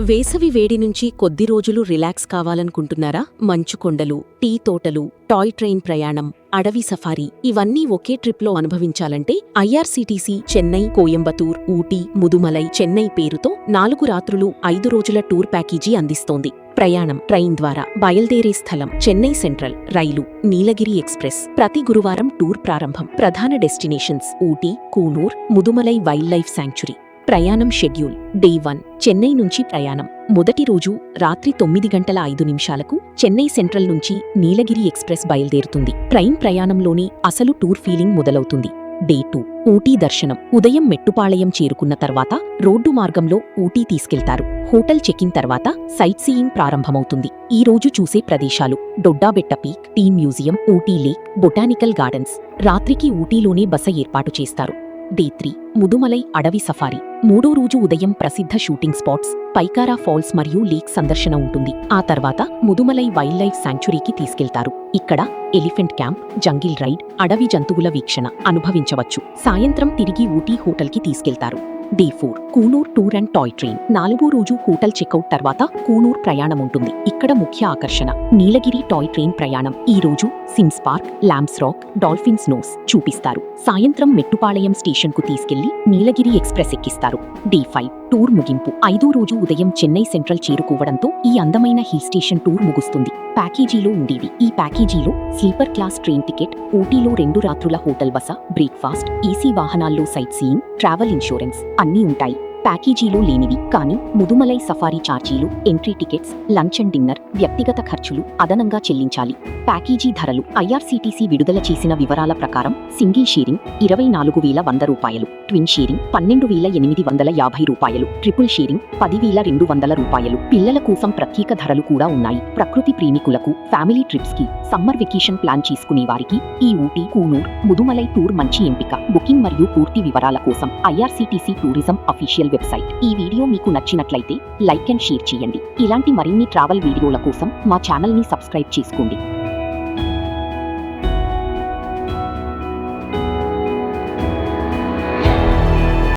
వేసవి వేడి నుంచి కొద్ది రోజులు రిలాక్స్ కావాలనుకుంటున్నారా? మంచు కొండలు, టీ తోటలు, టాయ్ ట్రైన్ ప్రయాణం, అడవి సఫారీ ఇవన్నీ ఒకే ట్రిప్లో అనుభవించాలంటే ఐఆర్సీటీసీ చెన్నై, కోయంబత్తూర్, ఊటీ, ముదుమలై, చెన్నై పేరుతో 4 రాత్రులు 5 రోజుల టూర్ ప్యాకేజీ అందిస్తోంది. ప్రయాణం ట్రైన్ ద్వారా. బయల్దేరే స్థలం చెన్నై సెంట్రల్. రైలు నీలగిరి ఎక్స్ప్రెస్. ప్రతి గురువారం టూర్ ప్రారంభం. ప్రధాన destinations Ooty, Coonoor, Mudumalai wild life sanctuary. ప్రయాణం షెడ్యూల్. డే 1 చెన్నై నుంచి ప్రయాణం. మొదటి రోజు రాత్రి 9:05 చెన్నై సెంట్రల్ నుంచి నీలగిరి ఎక్స్ప్రెస్ బయలుదేరుతుంది. ట్రైన్ ప్రయాణంలోని అసలు టూర్ ఫీలింగ్ మొదలవుతుంది. డే 2 ఊటీ దర్శనం. ఉదయం మెట్టుపాళయం చేరుకున్న తర్వాత రోడ్డు మార్గంలో ఊటీ తీసుకెళ్తారు. హోటల్ చెకిన్ తర్వాత సైట్ సీయింగ్ ప్రారంభమవుతుంది. ఈ రోజు చూసే ప్రదేశాలు: Doddabetta peak, tea museum, Ooty lake, botanical gardens. రాత్రికి ఊటీలోనే బస ఏర్పాటు చేస్తారు. డే 3 ముదుమలై అడవి సఫారీ. 3వ రోజు ఉదయం ప్రసిద్ధ షూటింగ్ స్పాట్స్, పైకారా ఫాల్స్ మరియు లేక్ సందర్శన ఉంటుంది. ఆ తర్వాత ముదుమలై వైల్డ్ లైఫ్ శాంక్చురీకి తీసుకెళ్తారు. ఇక్కడ ఎలిఫెంట్ క్యాంప్, జంగిల్ రైడ్, అడవి జంతువుల వీక్షణ అనుభవించవచ్చు. సాయంత్రం తిరిగి ఊటీ హోటల్కి తీసుకెళ్తారు. Day 4 Coonoor tour and toy train. 4వ రోజు హోటల్ చెక్అవుట్ తర్వాత కూనూర్ ప్రయాణం ఉంటుంది. ఇక్కడ ముఖ్య ఆకర్షణ నీలగిరి టాయ్ ట్రైన్ ప్రయాణం. ఈ రోజు Sims Park, Lamb's Rock, Dolphin's Nose చూపిస్తారు. సాయంత్రం మెట్టుపాళయం స్టేషన్ కు తీసుకెళ్లి నీలగిరి ఎక్స్ప్రెస్ ఎక్కిస్తారు. డే 5 టూర్ ముగింపు. 5వ రోజు ఉదయం చెన్నై సెంట్రల్ చేరుకోవడంతో ఈ అందమైన హిల్ స్టేషన్ టూర్ ముగుస్తుంది. ప్యాకేజీలో ఉండేవి. ఈ ప్యాకేజీలో స్లీపర్ క్లాస్ ట్రైన్ టికెట్, ఊటీలో 2 రాత్రుల హోటల్ బస, బ్రేక్ఫాస్ట్, ఏసీ వాహనాల్లో సైట్ సీయింగ్, ట్రావెల్ ఇన్సూరెన్స్ అన్నీ ఉంటాయి. ప్యాకేజీలో లేనివి కానీ ముదుమలై సఫారీ ఛార్జీలు, entry tickets, lunch and dinner, వ్యక్తిగత ఖర్చులు అదనంగా చెల్లించాలి. ప్యాకేజీ ధరలు. ఐఆర్సీటీసీ విడుదల చేసిన వివరాల ప్రకారం single sharing ₹24,100, twin sharing ₹12,850, triple sharing ₹10,200. పిల్లల కోసం ప్రత్యేక ధరలు కూడా ఉన్నాయి. ప్రకృతి ప్రేమికులకు, ఫ్యామిలీ ట్రిప్స్ కి, సమ్మర్ వెకేషన్ ప్లాన్ చేసుకునే వారికి ఈ ఊటీ, కూనూర్, ముదుమలై టూర్ మంచి ఎంపిక. బుకింగ్ మరియు పూర్తి వివరాల కోసం ఐఆర్సీటీసీ టూరిజం అఫీషియల్ వెబ్సైట్. ఈ వీడియో మీకు నచ్చినట్లయితే లైక్ అండ్ షేర్ చేయండి. ఇలాంటి మరిన్ని ట్రావెల్ వీడియోల కోసం మా ఛానల్ ని సబ్స్క్రైబ్ చేసుకోండి.